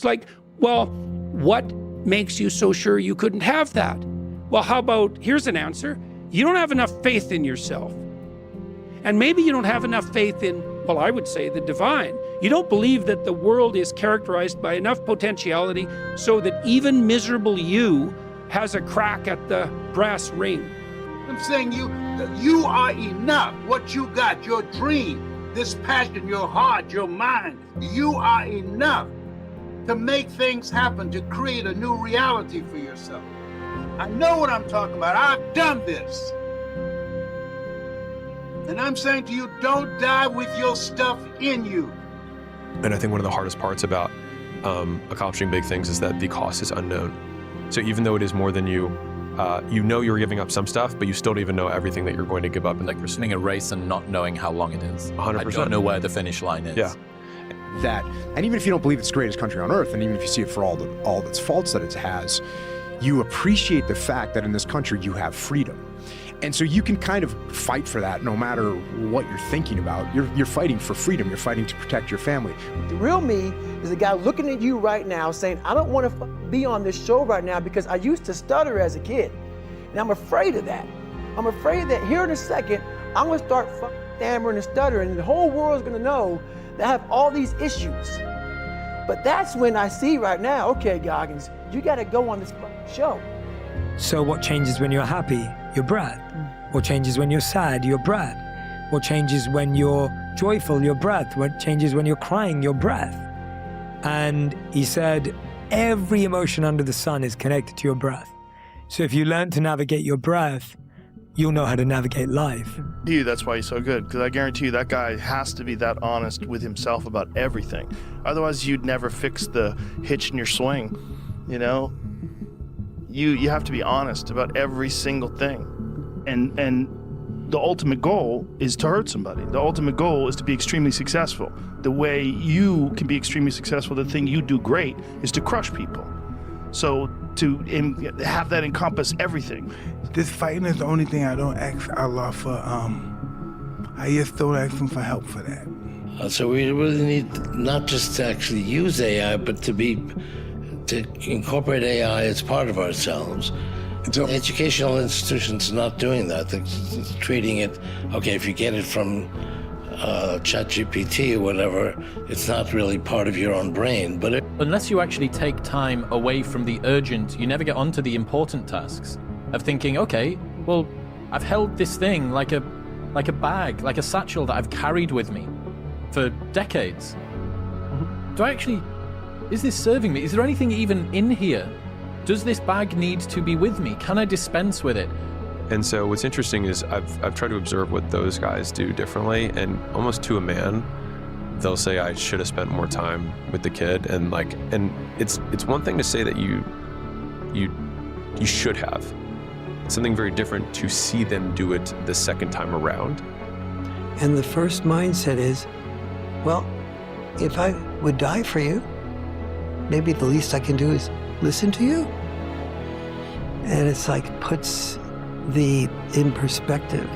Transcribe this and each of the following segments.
It's like, well, what makes you so sure you couldn't have that? Well, how about, here's an answer. You don't have enough faith in yourself. And maybe you don't have enough faith in, well, I would say the divine. You don't believe that the world is characterized by enough potentiality so that even miserable you has a crack at the brass ring. I'm saying you are enough. What you got, your dream, this passion, your heart, your mind, you are enough to make things happen, to create a new reality for yourself. I know what I'm talking about. I've done this. And I'm saying to you, don't die with your stuff in you. And I think one of the hardest parts about accomplishing big things is that the cost is unknown. So even though it is more than you know you're giving up some stuff, but you still don't even know everything that you're going to give up. And like pursuing a race and not knowing how long it is. 100%. I don't know where the finish line is. Yeah. That, and even if you don't believe it's the greatest country on earth, and even if you see it for all of its faults that it has, you appreciate the fact that in this country you have freedom. And so you can kind of fight for that no matter what you're thinking about. You're fighting for freedom. You're fighting to protect your family. The real me is a guy looking at you right now saying, I don't want to be on this show right now because I used to stutter as a kid. And I'm afraid of that. I'm afraid that here in a second, I'm going to start stammering and stuttering, and the whole world's going to know that I have all these issues. But that's when I see right now, okay, Goggins, you got to go on this show. So what changes when you're happy? Your breath. What changes when you're sad? Your breath. What changes when you're joyful? Your breath. What changes when you're crying? Your breath. And he said, every emotion under the sun is connected to your breath. So if you learn to navigate your breath, you'll know how to navigate life. That's why he's so good, because I guarantee you that guy has to be that honest with himself about everything. Otherwise, you'd never fix the hitch in your swing, you know? You have to be honest about every single thing. And the ultimate goal is to hurt somebody. The ultimate goal is to be extremely successful. The way you can be extremely successful, the thing you do great, is to crush people. So to have that encompass everything. This fighting is the only thing I don't ask Allah for. I just don't ask him for help for that. So we really need not just to actually use AI, but to incorporate AI as part of ourselves. So, educational institutions are not doing that. They're treating it, okay, if you get it from ChatGPT or whatever, it's not really part of your own brain. But unless you actually take time away from the urgent, you never get onto the important tasks of thinking, okay, well, I've held this thing like a bag, like a satchel that I've carried with me for decades. Is this serving me? Is there anything even in here? Does this bag need to be with me? Can I dispense with it? And so what's interesting is I've tried to observe what those guys do differently, and almost to a man, they'll say I should have spent more time with the kid, and it's one thing to say that you should have. It's something very different to see them do it the second time around. And the first mindset is, well, if I would die for you, maybe the least I can do is listen to you. And it's like puts in perspective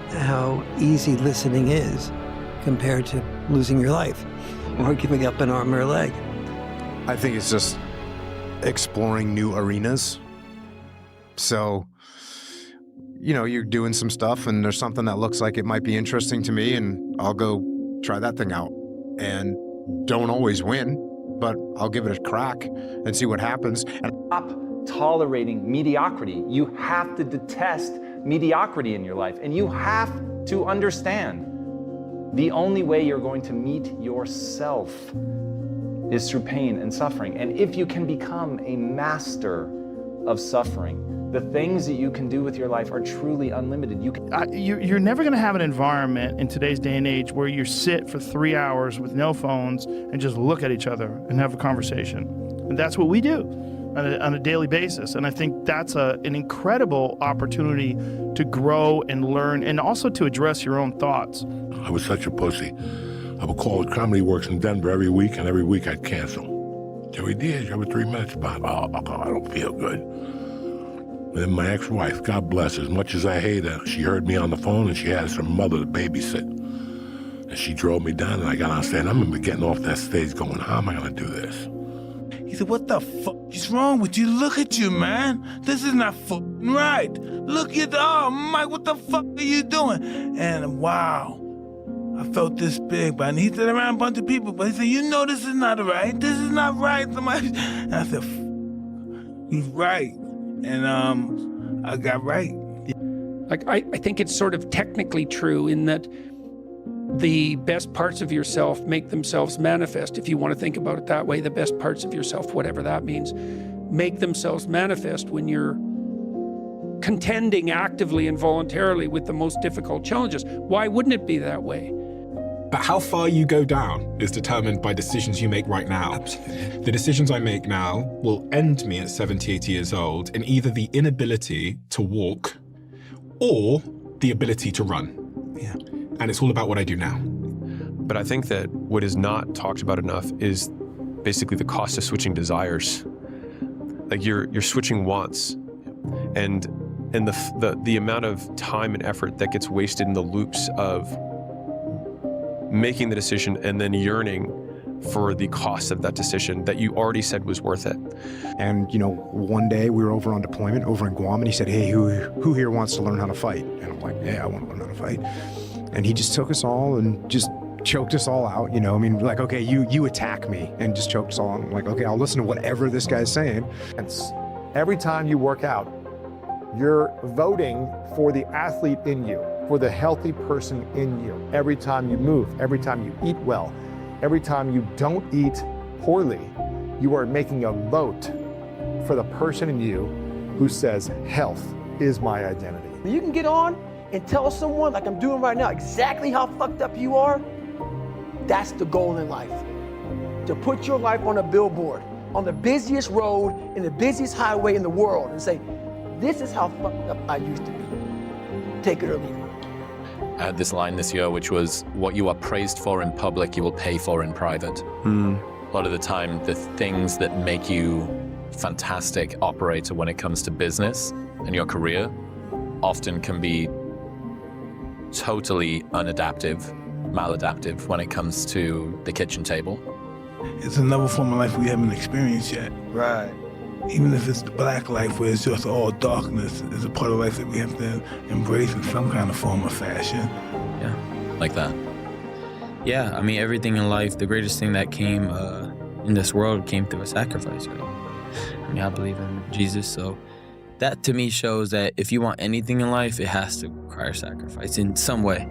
how easy listening is compared to losing your life or giving up an arm or a leg. I think it's just exploring new arenas. So, you're doing some stuff and there's something that looks like it might be interesting to me, and I'll go try that thing out. And don't always win, but I'll give it a crack and see what happens. And stop tolerating mediocrity. You have to detest mediocrity in your life, and you have to understand the only way you're going to meet yourself is through pain and suffering. And if you can become a master of suffering, the things that you can do with your life are truly unlimited. You're never going to have an environment in today's day and age where you sit for 3 hours with no phones and just look at each other and have a conversation. And that's what we do on a daily basis. And I think that's an incredible opportunity to grow and learn, and also to address your own thoughts. I was such a pussy. I would call Comedy Works in Denver every week, and every week I'd cancel. Joey Diaz, you have a 3 minutes, Bob. Oh, I don't feel good. And then my ex-wife, God bless her, as much as I hate her, she heard me on the phone and she asked her mother to babysit. And she drove me down, and I got on stage. I remember getting off that stage going, how am I going to do this? said, what the fuck is wrong with you? Look at you, man. This is not fucking right. Look at, oh, Mike, what the fuck are you doing? And wow, I felt this big, but he said around a bunch of people, but he said, you know this is not right. This is not right. Somebody, and I said, he's right. And I got right. Like, I think it's sort of technically true in that the best parts of yourself make themselves manifest. If you want to think about it that way, the best parts of yourself, whatever that means, make themselves manifest when you're contending actively and voluntarily with the most difficult challenges. Why wouldn't it be that way? But how far you go down is determined by decisions you make right now. Absolutely. The decisions I make now will end me at 70, 80 years old in either the inability to walk or the ability to run. Yeah. And it's all about what I do now. But I think that what is not talked about enough is basically the cost of switching desires. Like you're switching wants, and the amount of time and effort that gets wasted in the loops of making the decision and then yearning for the cost of that decision that you already said was worth it. And, you know, one day we were over on deployment over in Guam, and he said, hey, who here wants to learn how to fight? And I'm like, yeah, I want to learn how to fight. And he just took us all and just choked us all out, you know? I mean, like, okay, you attack me, and just choked us all out. I'm like, okay, I'll listen to whatever this guy's saying. Every time you work out, you're voting for the athlete in you, for the healthy person in you. Every time you move, every time you eat well, every time you don't eat poorly, you are making a vote for the person in you who says, health is my identity. You can get on and tell someone, like I'm doing right now, exactly how fucked up you are. That's the goal in life. To put your life on a billboard, on the busiest road, in the busiest highway in the world, and say, this is how fucked up I used to be. Take it or leave it. I had this line this year, which was, what you are praised for in public, you will pay for in private. A lot of the time, the things that make you fantastic operator when it comes to business and your career often can be totally unadaptive, maladaptive when it comes to the kitchen table. It's another form of life we haven't experienced yet. Right. Even if it's the black life where it's just all darkness, it's a part of life that we have to embrace in some kind of form or fashion. Yeah, like that. Yeah, I mean, everything in life, the greatest thing that came in this world came through a sacrifice, right? I mean, I believe in Jesus, so that to me shows that if you want anything in life, it has to require sacrifice in some way.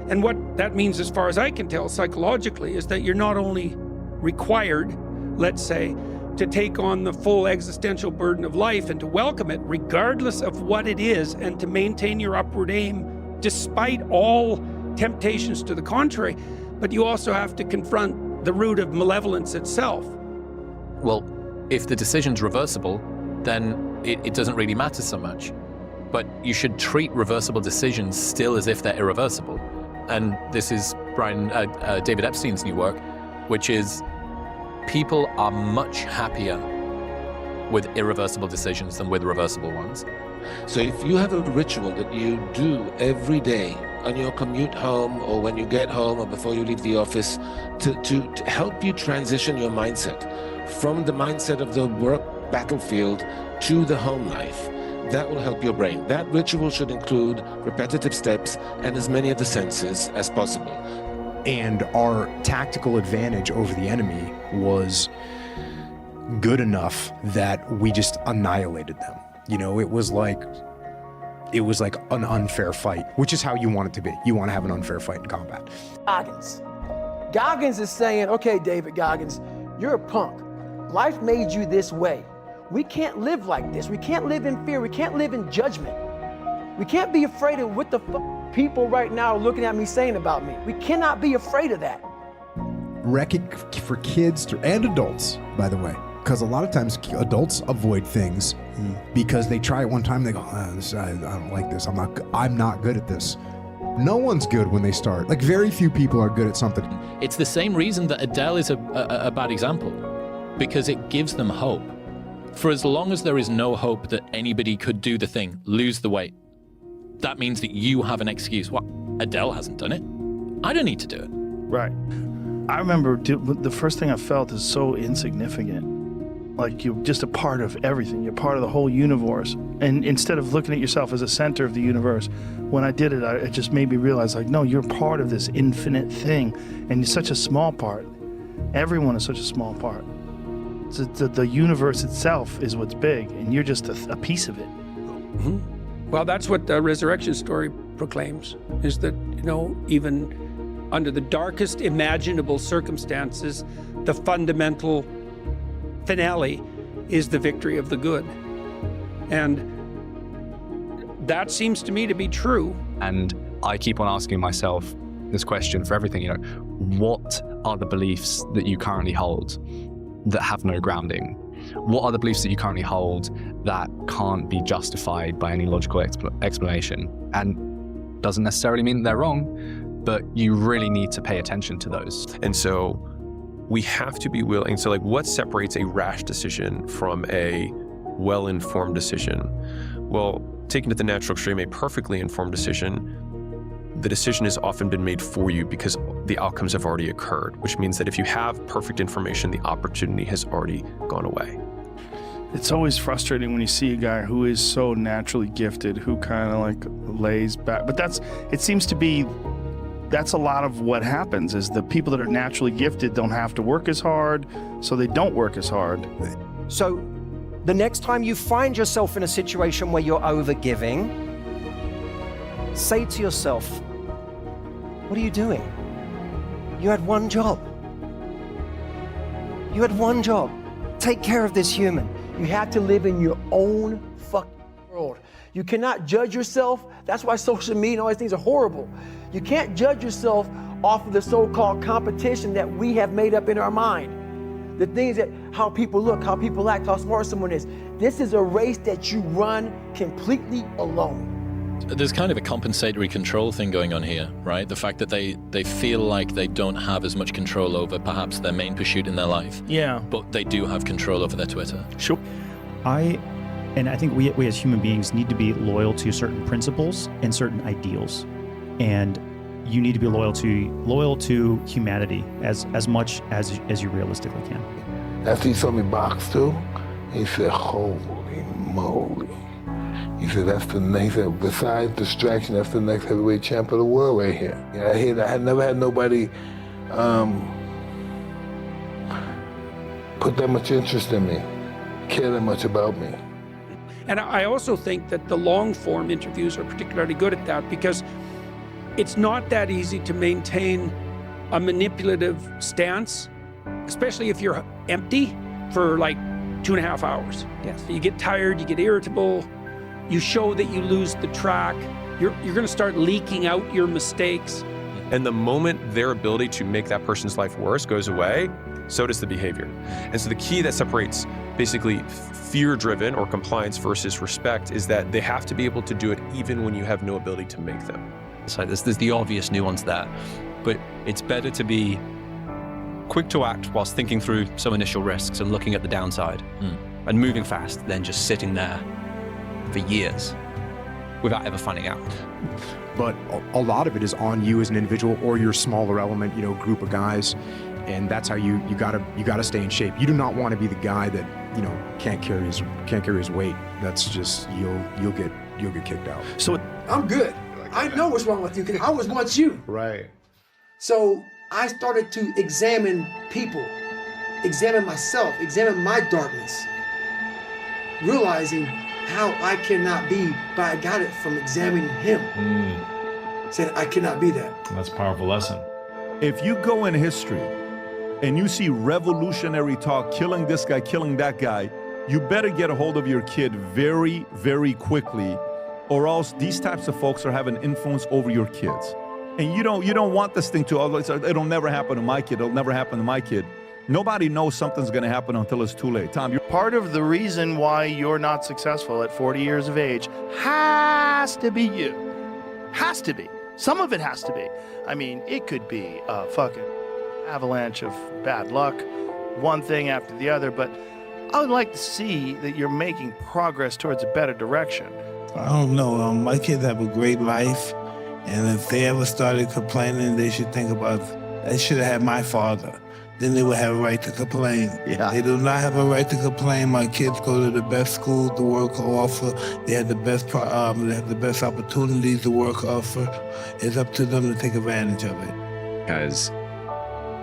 And what that means, as far as I can tell psychologically, is that you're not only required, let's say, to take on the full existential burden of life and to welcome it regardless of what it is, and to maintain your upward aim despite all temptations to the contrary, but you also have to confront the root of malevolence itself. Well, if the decision's reversible, then it doesn't really matter so much. But you should treat reversible decisions still as if they're irreversible. And this is David Epstein's new work, which is people are much happier with irreversible decisions than with reversible ones. So if you have a ritual that you do every day on your commute home or when you get home or before you leave the office to help you transition your mindset from the mindset of the work battlefield to the home life, that will help your brain. That ritual should include repetitive steps and as many of the senses as possible. And our tactical advantage over the enemy was good enough that we just annihilated them. You know, it was like an unfair fight, which is how you want it to be. You want to have an unfair fight in combat. Goggins is saying, okay, David Goggins, you're a punk. Life made you this way. We can't live like this. We can't live in fear. We can't live in judgment. We can't be afraid of what the people right now are looking at me saying about me. We cannot be afraid of that. For kids and adults, by the way, because a lot of times adults avoid things because they try it one time, they go, I don't like this. I'm not good at this. No one's good when they start. Like, very few people are good at something. It's the same reason that Adele is a bad example, because it gives them hope. For as long as there is no hope that anybody could do the thing, lose the weight, that means that you have an excuse. What? Adele hasn't done it. I don't need to do it. Right. I remember the first thing I felt is so insignificant. Like you're just a part of everything. You're part of the whole universe. And instead of looking at yourself as a center of the universe, when I did it, it just made me realize, like, no, you're part of this infinite thing, and you're such a small part. Everyone is such a small part. The universe itself is what's big, and you're just a piece of it. Mm-hmm. Well, that's what the resurrection story proclaims, is that, even under the darkest imaginable circumstances, the fundamental finale is the victory of the good. And that seems to me to be true. And I keep on asking myself this question for everything, what are the beliefs that you currently hold that have no grounding? What are the beliefs that you currently hold that can't be justified by any logical explanation? And doesn't necessarily mean that they're wrong, but you really need to pay attention to those. And so we have to be willing. So what separates a rash decision from a well-informed decision? Well, taking it to the natural extreme, a perfectly informed decision, the decision has often been made for you because the outcomes have already occurred, which means that if you have perfect information, the opportunity has already gone away. It's always frustrating when you see a guy who is so naturally gifted, who kind of lays back. But it seems to be, that's a lot of what happens, is the people that are naturally gifted don't have to work as hard, so they don't work as hard. So the next time you find yourself in a situation where you're overgiving, say to yourself, what are you doing? You had one job. You had one job. Take care of this human. You have to live in your own fucking world. You cannot judge yourself. That's why social media and all these things are horrible. You can't judge yourself off of the so-called competition that we have made up in our mind. The things that, how people look, how people act, how smart someone is. This is a race that you run completely alone. There's kind of a compensatory control thing going on here, right? The fact that they feel like they don't have as much control over perhaps their main pursuit in their life. Yeah. But they do have control over their Twitter. Sure. I think we as human beings need to be loyal to certain principles and certain ideals. And you need to be loyal to humanity as much as you realistically can. After he saw me box too, he said, holy moly. He said, besides distraction, that's the next heavyweight champ of the world right here. I had never had nobody put that much interest in me, care that much about me. And I also think that the long-form interviews are particularly good at that, because it's not that easy to maintain a manipulative stance, especially if you're empty for 2.5 hours. Yes. You get tired, you get irritable, you show that you lose the track, you're going to start leaking out your mistakes. And the moment their ability to make that person's life worse goes away, so does the behavior. And so the key that separates basically fear-driven or compliance versus respect is that they have to be able to do it even when you have no ability to make them. So there's the obvious nuance there, but it's better to be quick to act whilst thinking through some initial risks and looking at the downside and moving fast than just sitting there for years without ever finding out. But a lot of it is on you as an individual or your smaller element, group of guys, and that's how you gotta stay in shape. You do not want to be the guy that can't carry his weight. That's just you'll get kicked out. So I'm good. I know what's wrong with you because I was once you. Right. So I started to examine people, examine myself, examine my darkness, realizing how I cannot be, but I got it from examining him. Said I cannot be that. That's a powerful lesson. If you go in history and you see revolutionary talk, killing this guy, killing that guy, you better get a hold of your kid very, very quickly, or else these types of folks are having influence over your kids. And you don't want this thing to, it'll never happen to my kid, it'll never happen to my kid. Nobody knows something's gonna happen until it's too late. Tom, you're part of the reason why you're not successful at 40 years of age has to be you. Has to be. Some of it has to be. I mean, it could be a fucking avalanche of bad luck, one thing after the other, but I would like to see that you're making progress towards a better direction. I don't know. My kids have a great life, and if they ever started complaining, they should think about, they should have had my father. then they would have a right to complain. Yeah. They do not have a right to complain. My kids go to the best schools the world can offer. They have the best opportunities the world can offer. It's up to them to take advantage of it. Because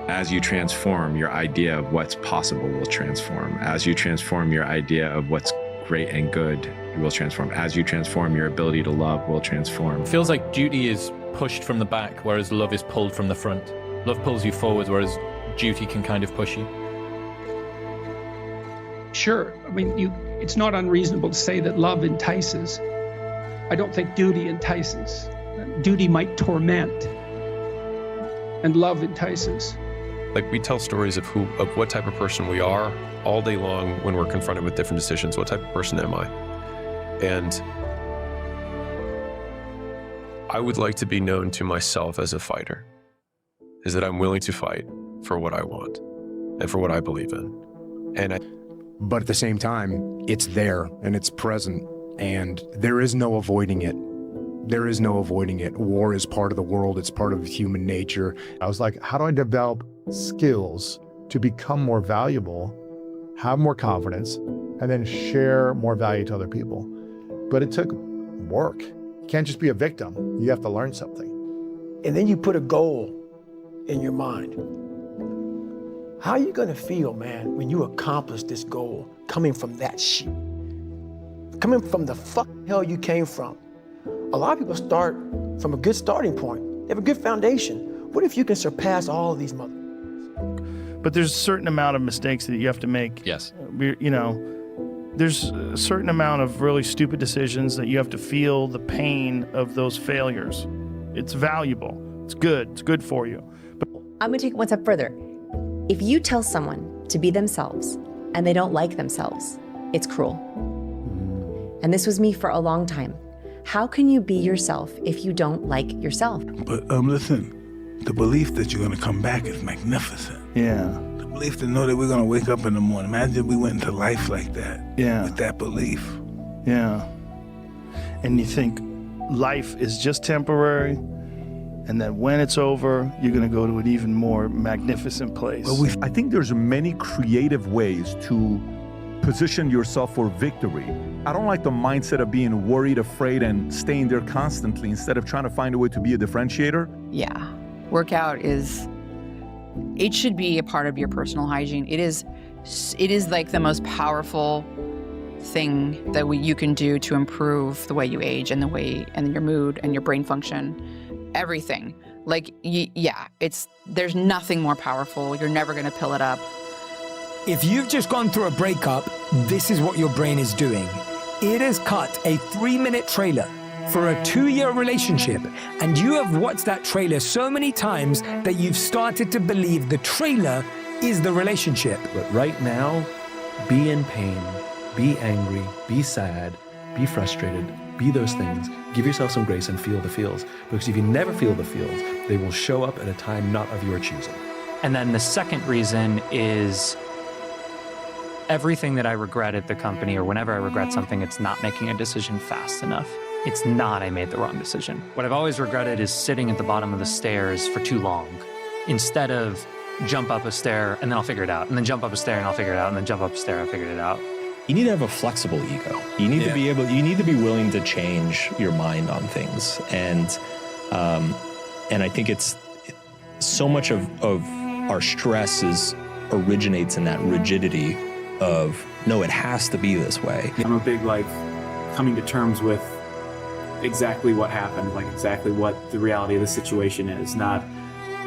as you transform, your idea of what's possible will transform. As you transform your idea of what's great and good, it will transform. As you transform, your ability to love will transform. It feels like duty is pushed from the back, whereas love is pulled from the front. Love pulls you forwards, whereas duty can kind of push you. Sure, I mean, it's not unreasonable to say that love entices. I don't think duty entices. Duty might torment, and love entices. Like, we tell stories of what type of person we are all day long when we're confronted with different decisions. What type of person am I? And I would like to be known to myself as a fighter, is that I'm willing to fight for what I want and for what I believe in. But at the same time, it's there and it's present, and there is no avoiding it. There is no avoiding it. War is part of the world. It's part of human nature. I was like, how do I develop skills to become more valuable, have more confidence, and then share more value to other people? But it took work. You can't just be a victim. You have to learn something. And then you put a goal in your mind. How are you gonna feel, man, when you accomplish this goal coming from that shit? Coming from the hell you came from. A lot of people start from a good starting point. They have a good foundation. What if you can surpass all of these But there's a certain amount of mistakes that you have to make. Yes. There's a certain amount of really stupid decisions that you have to feel the pain of those failures. It's valuable. It's good. It's good for you. I'm gonna take it one step further. If you tell someone to be themselves and they don't like themselves, it's cruel. And this was me for a long time. How can you be yourself if you don't like yourself? But listen, the belief that you're gonna come back is magnificent. Yeah. The belief to know that we're gonna wake up in the morning. Imagine if we went into life like that. Yeah. With that belief. Yeah. And you think life is just temporary, and then when it's over, you're going to go to an even more magnificent place. I think there's many creative ways to position yourself for victory. I don't like the mindset of being worried, afraid, and staying there constantly instead of trying to find a way to be a differentiator. Yeah. Workout it should be a part of your personal hygiene. It is like the most powerful thing that you can do to improve the way you age and your mood and your brain function. Everything. There's nothing more powerful. You're never gonna pill it up. If you've just gone through a breakup, this is what your brain is doing. It has cut a 3-minute trailer for a 2-year relationship, and you have watched that trailer so many times that you've started to believe the trailer is the relationship. But right now, be in pain, be angry, be sad, be frustrated, be those things. Give yourself some grace and feel the feels, because if you never feel the feels, they will show up at a time not of your choosing. And then the second reason is everything that I regret at the company, or whenever I regret something, it's not making a decision fast enough. It's not I made the wrong decision. What I've always regretted is sitting at the bottom of the stairs for too long, instead of jump up a stair and then I'll figure it out, and then jump up a stair and I'll figure it out, and then jump up a stair and I'll figure it out. You need to have a flexible ego. You need to be willing to change your mind on things. And I think it's so much of our stress originates in that rigidity of, no, it has to be this way. I'm a big, coming to terms with exactly what happened, exactly what the reality of the situation is, not,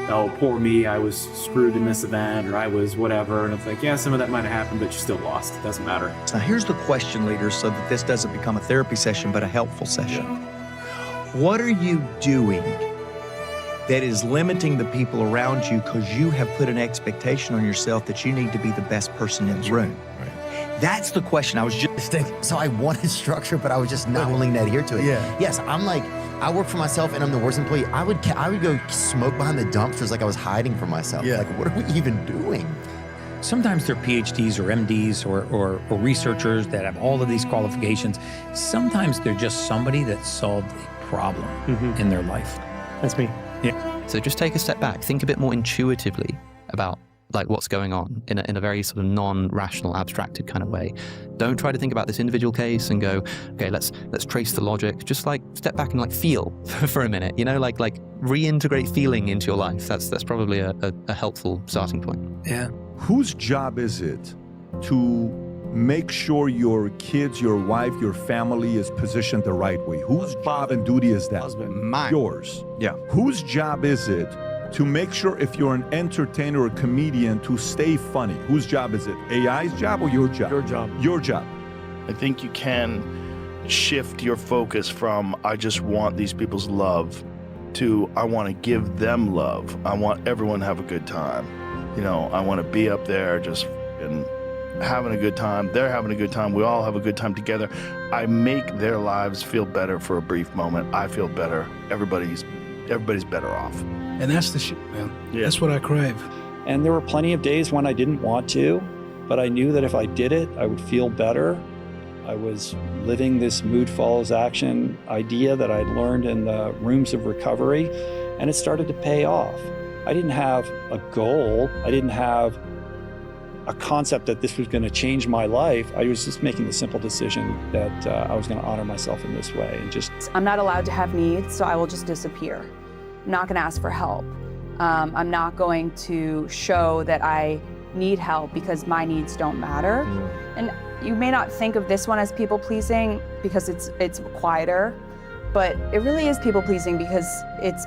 oh, poor me, I was screwed in this event, or I was whatever. And it's yeah, some of that might have happened, but you still lost. It doesn't matter. Now, here's the question, leaders, so that this doesn't become a therapy session, but a helpful session. What are you doing that is limiting the people around you because you have put an expectation on yourself that you need to be the best person in the room? Right. That's the question. I was just thinking. So I wanted structure, but I was just not willing to adhere to it. Yeah. Yes, I'm I work for myself and I'm the worst employee. I would go smoke behind the dumpsters like I was hiding from myself. Yeah. What are we even doing? Sometimes they're PhDs or MDs or researchers that have all of these qualifications. Sometimes they're just somebody that solved a problem in their life. That's me. Yeah. So just take a step back. Think a bit more intuitively about like what's going on in a very sort of non-rational, abstracted kind of way. Don't try to think about this individual case and go, okay, let's trace the logic. Just like step back and like feel for a minute, you know, like reintegrate feeling into your life. That's probably a helpful starting point. Yeah. Whose job is it to make sure your kids, your wife, your family is positioned the right way? Whose job and duty is that? Mine. Yours. Yeah. Whose job is it to make sure if you're an entertainer or a comedian to stay funny? Whose job is it? AI's job or your job? Your job. Your job. I think you can shift your focus from I just want these people's love to I want to give them love. I want everyone to have a good time. You know, I want to be up there just having a good time. They're having a good time. We all have a good time together. I make their lives feel better for a brief moment. I feel better. Everybody's better off. And that's the shit, man. Yeah. That's what I crave. And there were plenty of days when I didn't want to, but I knew that if I did it, I would feel better. I was living this mood follows action idea that I'd learned in the rooms of recovery, and it started to pay off. I didn't have a goal. I didn't have a concept that this was going to change my life. I was just making the simple decision that I was going to honor myself in this way and just. I'm not allowed to have needs, so I will just disappear. I'm not going to ask for help. I'm not going to show that I need help because my needs don't matter. And you may not think of this one as people pleasing because it's quieter, but it really is people pleasing because it's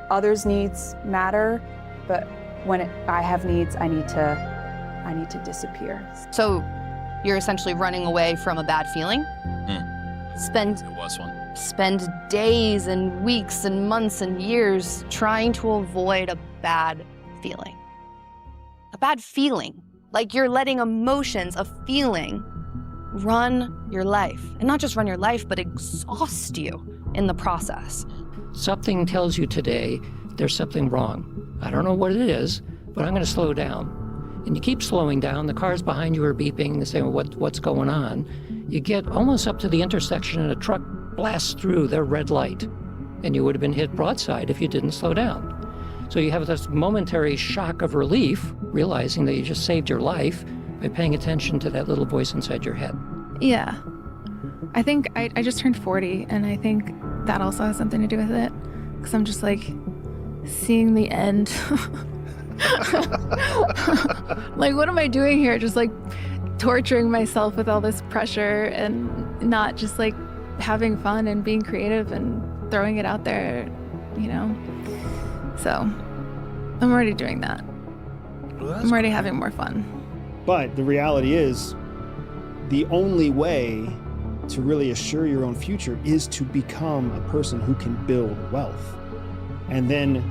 others' needs matter, but when I have needs, I need to disappear. So you're essentially running away from a bad feeling? It was one. Spend days and weeks and months and years trying to avoid a bad feeling. A bad feeling. Like you're letting emotions, a feeling, run your life. And not just run your life, but exhaust you in the process. Something tells you today there's something wrong. I don't know what it is, but I'm going to slow down. And you keep slowing down. The cars behind you are beeping and saying, what's going on? You get almost up to the intersection and a truck blasts through their red light. And you would have been hit broadside if you didn't slow down. So you have this momentary shock of relief, realizing that you just saved your life by paying attention to that little voice inside your head. Yeah. I think I just turned 40, and I think that also has something to do with it. Because I'm just like seeing the end. Like, what am I doing here? Just like torturing myself with all this pressure and not just like having fun and being creative and throwing it out there, you know? So I'm already doing that. I'm already having more fun. But the reality is, the only way to really assure your own future is to become a person who can build wealth. And then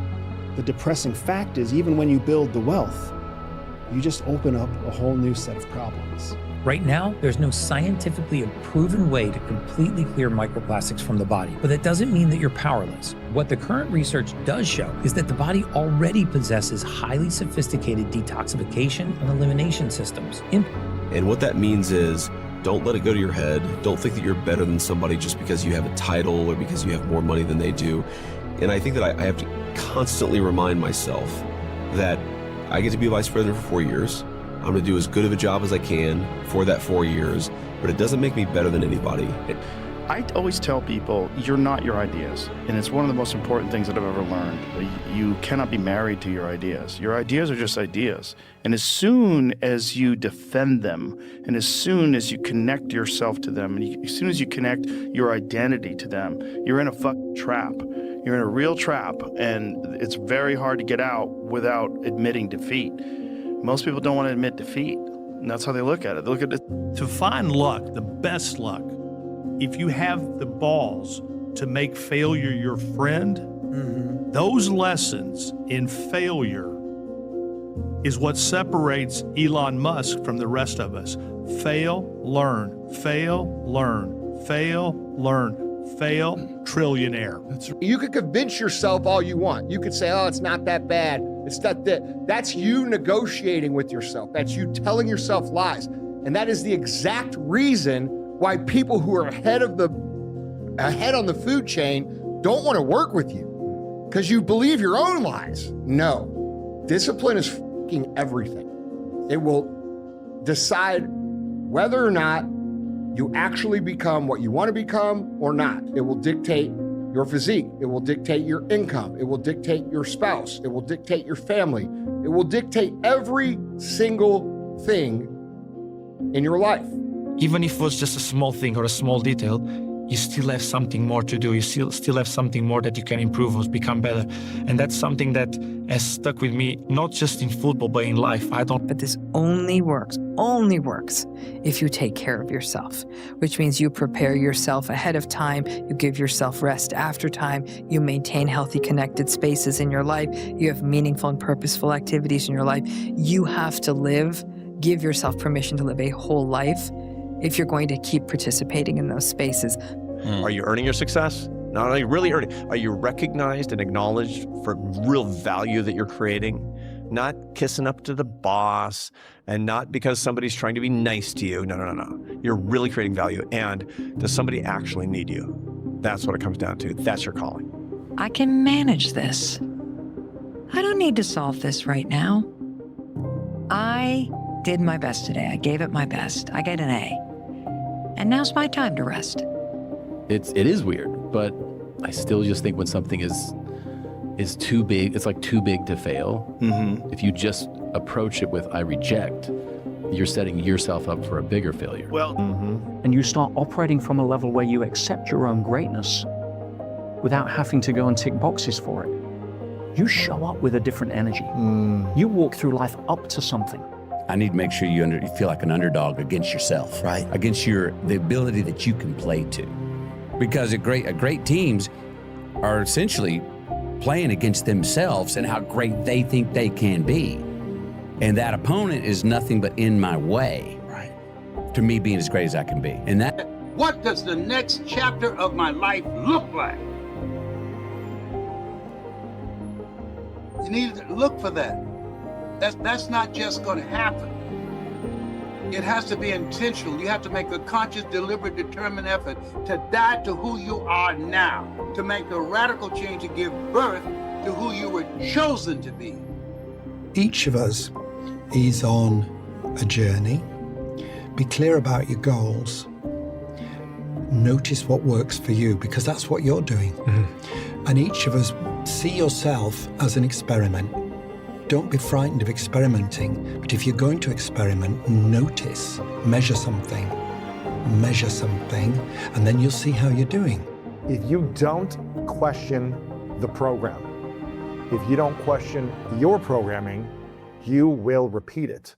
the depressing fact is, even when you build the wealth, you just open up a whole new set of problems. Right now, there's no scientifically proven way to completely clear microplastics from the body, but that doesn't mean that you're powerless. What the current research does show is that the body already possesses highly sophisticated detoxification and elimination systems. And what that means is, don't let it go to your head. Don't think that you're better than somebody just because you have a title or because you have more money than they do. And I think that I have to constantly remind myself that I get to be a vice president for 4 years. I'm going to do as good of a job as I can for that 4 years, but it doesn't make me better than anybody. I always tell people, you're not your ideas. And it's one of the most important things that I've ever learned. You cannot be married to your ideas. Your ideas are just ideas. And as soon as you defend them, and as soon as you connect yourself to them, and as soon as you connect your identity to them, you're in a fucking trap. You're in a real trap, and it's very hard to get out without admitting defeat. Most people don't want to admit defeat, and that's how they look at it. They look at it. To find luck, the best luck, if you have the balls to make failure your friend, those lessons in failure is what separates Elon Musk from the rest of us. Fail, learn, fail, learn, fail, learn. Fail, trillionaire. You could convince yourself all you want. You could say, oh, it's not that bad. It's not that. That's you negotiating with yourself. That's you telling yourself lies. And that is the exact reason why people who are ahead on the food chain don't want to work with you, because you believe your own lies. No, discipline is fucking everything. It will decide whether or not you actually become what you want to become or not. It will dictate your physique. It will dictate your income. It will dictate your spouse. It will dictate your family. It will dictate every single thing in your life. Even if it was just a small thing or a small detail, you still have something more to do. You still have something more that you can improve or become better. And that's something that has stuck with me, not just in football, but in life. But this only works if you take care of yourself, which means you prepare yourself ahead of time, you give yourself rest after time, you maintain healthy connected spaces in your life, you have meaningful and purposeful activities in your life. You have to give yourself permission to live a whole life if you're going to keep participating in those spaces. Are you earning your success? Not only really earning, are you recognized and acknowledged for real value that you're creating? Not kissing up to the boss and not because somebody's trying to be nice to you. No. You're really creating value. And does somebody actually need you? That's what it comes down to. That's your calling. I can manage this. I don't need to solve this right now. I did my best today. I gave it my best. I get an A. And now's my time to rest. It is weird, but I still just think when something is too big, it's like too big to fail. Mm-hmm. If you just approach it with "I reject," you're setting yourself up for a bigger failure. Well, and you start operating from a level where you accept your own greatness without having to go and tick boxes for it. You show up with a different energy. You walk through life up to something. I need to make sure you feel like an underdog against yourself, right? Against the ability that you can play to. Because great teams are essentially playing against themselves and how great they think they can be. And that opponent is nothing but in my way, right? To me being as great as I can be. And that. What does the next chapter of my life look like? You need to look for that. That's not just going to happen. It has to be intentional. You have to make a conscious, deliberate, determined effort to die to who you are now, to make the radical change to give birth to who you were chosen to be. Each of us is on a journey. Be clear about your goals. Notice what works for you, because that's what you're doing. Mm-hmm. And each of us, see yourself as an experiment. Don't be frightened of experimenting, but if you're going to experiment, notice, measure something, and then you'll see how you're doing. If you don't question the program, if you don't question your programming, you will repeat it.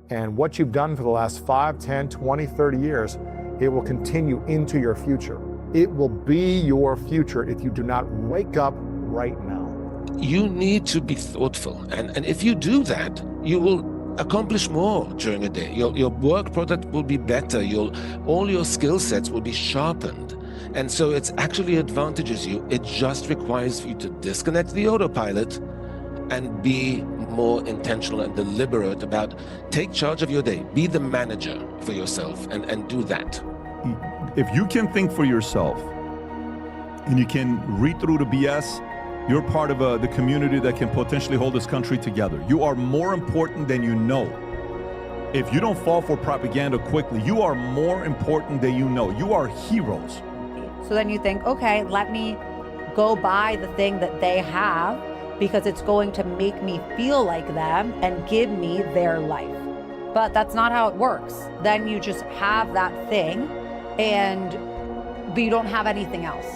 And what you've done for the last 5, 10, 20, 30 years, it will continue into your future. It will be your future if you do not wake up right now. You need to be thoughtful. And if you do that, you will accomplish more during a day. Your work product will be better. All your skill sets will be sharpened. And so it actually advantages you. It just requires you to disconnect the autopilot and be more intentional and deliberate about take charge of your day. Be the manager for yourself and do that. If you can think for yourself and you can read through the BS, you're part of the community that can potentially hold this country together. You are more important than you know. If you don't fall for propaganda quickly, you are more important than you know. You are heroes. So then you think, okay, let me go buy the thing that they have because it's going to make me feel like them and give me their life. But that's not how it works. Then you just have that thing but you don't have anything else.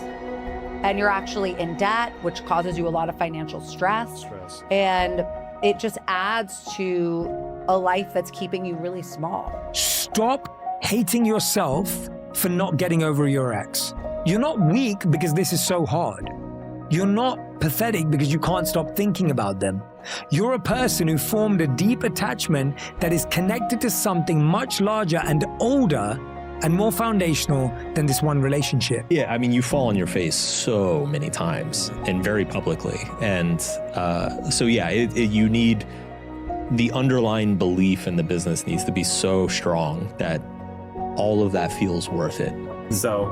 And you're actually in debt, which causes you a lot of financial stress. And it just adds to a life that's keeping you really small. Stop hating yourself for not getting over your ex. You're not weak because this is so hard. You're not pathetic because you can't stop thinking about them. You're a person who formed a deep attachment that is connected to something much larger and older and more foundational than this one relationship. Yeah, I mean, you fall on your face so many times and very publicly. And so, yeah, you need the underlying belief in the business needs to be so strong that all of that feels worth it. So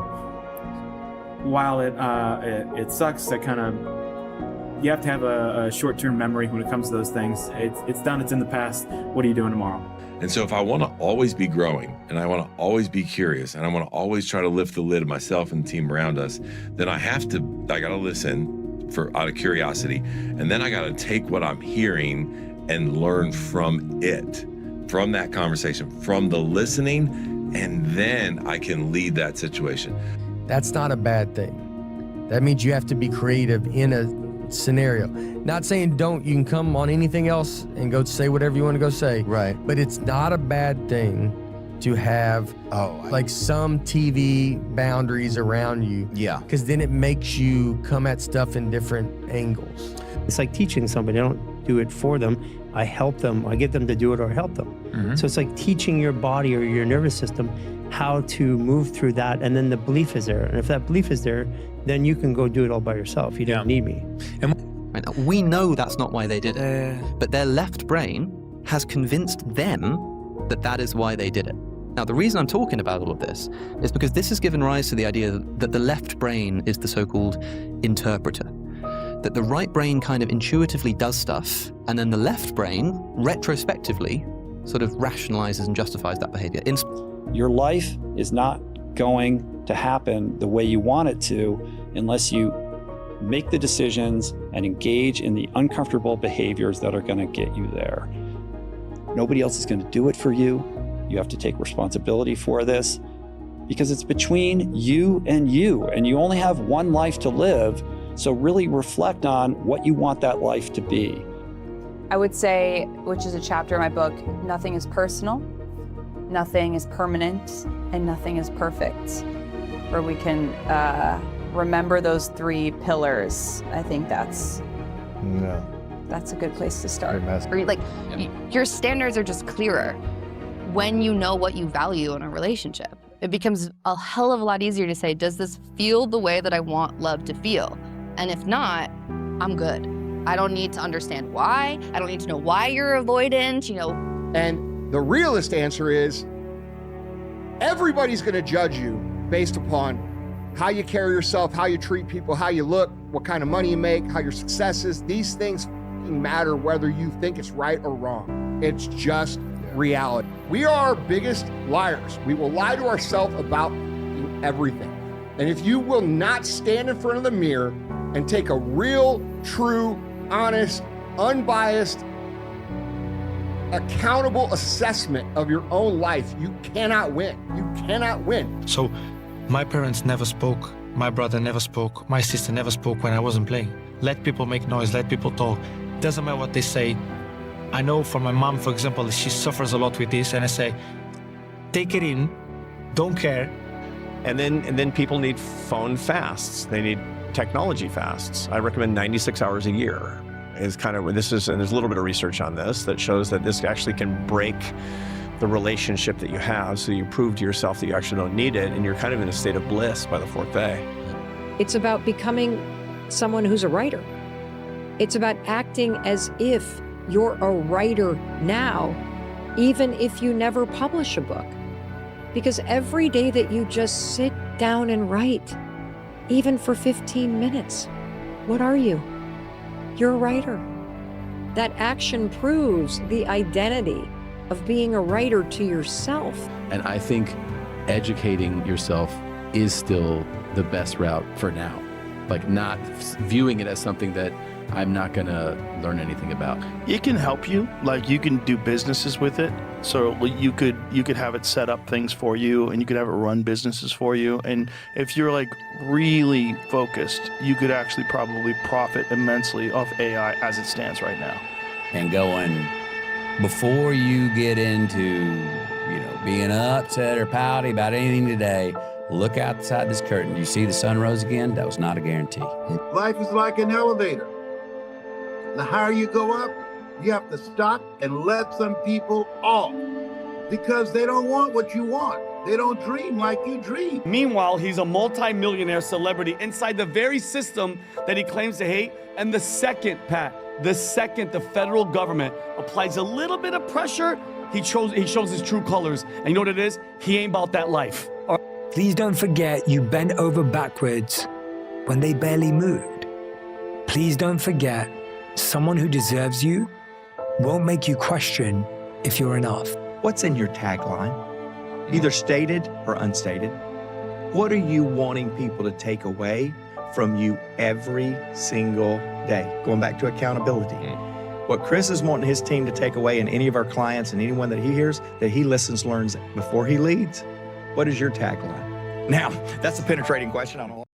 while it sucks to kind of you have to have a short-term memory when it comes to those things. It's done, it's in the past. What are you doing tomorrow? And so if I want to always be growing, and I want to always be curious, and I want to always try to lift the lid of myself and the team around us, then I got to listen out of curiosity. And then I got to take what I'm hearing and learn from it, from that conversation, from the listening, and then I can lead that situation. That's not a bad thing. That means you have to be creative in a scenario. Not saying don't, you can come on anything else and go say whatever you want to go say. Right. But it's not a bad thing to have like some TV boundaries around you. Yeah. Because then it makes you come at stuff in different angles. It's like teaching somebody. I don't do it for them. I help them. I get them to do it or help them. Mm-hmm. So it's like teaching your body or your nervous system how to move through that, and then the belief is there. And if that belief is there, then you can go do it all by yourself. You don't need me. And we know that's not why they did it, but their left brain has convinced them that that is why they did it. Now, the reason I'm talking about all of this is because this has given rise to the idea that the left brain is the so-called interpreter, that the right brain kind of intuitively does stuff, and then the left brain retrospectively sort of rationalizes and justifies that behavior. Your life is not going to happen the way you want it to unless you make the decisions and engage in the uncomfortable behaviors that are going to get you there. Nobody else is going to do it for you. You have to take responsibility for this because it's between you, and you only have one life to live. So really reflect on what you want that life to be. I would say, which is a chapter in my book, nothing is personal, nothing is permanent, and nothing is perfect. Where we can remember those three pillars. I think that's a good place to start. Like, your standards are just clearer when you know what you value in a relationship. It becomes a hell of a lot easier to say, does this feel the way that I want love to feel? And if not, I'm good. I don't need to understand why. I don't need to know why you're avoidant, And the realist answer is, everybody's gonna judge you based upon how you carry yourself, how you treat people, how you look, what kind of money you make, how your success is. These things matter whether you think it's right or wrong. It's just reality. We are our biggest liars. We will lie to ourselves about everything. And if you will not stand in front of the mirror and take a real, true, honest, unbiased, accountable assessment of your own life, you cannot win. You cannot win. So my parents never spoke. My brother never spoke. My sister never spoke when I wasn't playing. Let people make noise, let people talk. Doesn't matter what they say. I know for my mom, for example, she suffers a lot with this, and I say, take it in, don't care. And then people need phone fasts. They need technology fasts. I recommend 96 hours a year is kind of where this is, and there's a little bit of research on this that shows that this actually can break the relationship that you have, so you prove to yourself that you actually don't need it, and you're kind of in a state of bliss by the fourth day. It's about becoming someone who's a writer. It's about acting as if you're a writer now, even if you never publish a book. Because every day that you just sit down and write, even for 15 minutes, what are you? You're a writer. That action proves the identity of being a writer to yourself. And I think educating yourself is still the best route for now. Like, not viewing it as something that I'm not gonna learn anything about. It can help you, like you can do businesses with it. So you could have it set up things for you, and you could have it run businesses for you. And if you're like really focused, you could actually probably profit immensely off AI as it stands right now. And going, before you get into, being upset or pouty about anything today, look outside this curtain. You see the sun rose again? That was not a guarantee. Life is like an elevator. The higher you go up, you have to stop and let some people off because they don't want what you want. They don't dream like you dream. Meanwhile, he's a multi-millionaire celebrity inside the very system that he claims to hate. And the second the federal government applies a little bit of pressure, he shows his true colors. And you know what it is? He ain't about that life. Please don't forget you bent over backwards when they barely moved. please don't forget, someone who deserves you won't make you question if you're enough. What's in your tagline? Either stated or unstated. What are you wanting people to take away from you every single day? Going back to accountability. What Chris is wanting his team to take away, and any of our clients and anyone that he hears, that he listens, learns before he leads. What is your tagline? Now, that's a penetrating question. I don't know.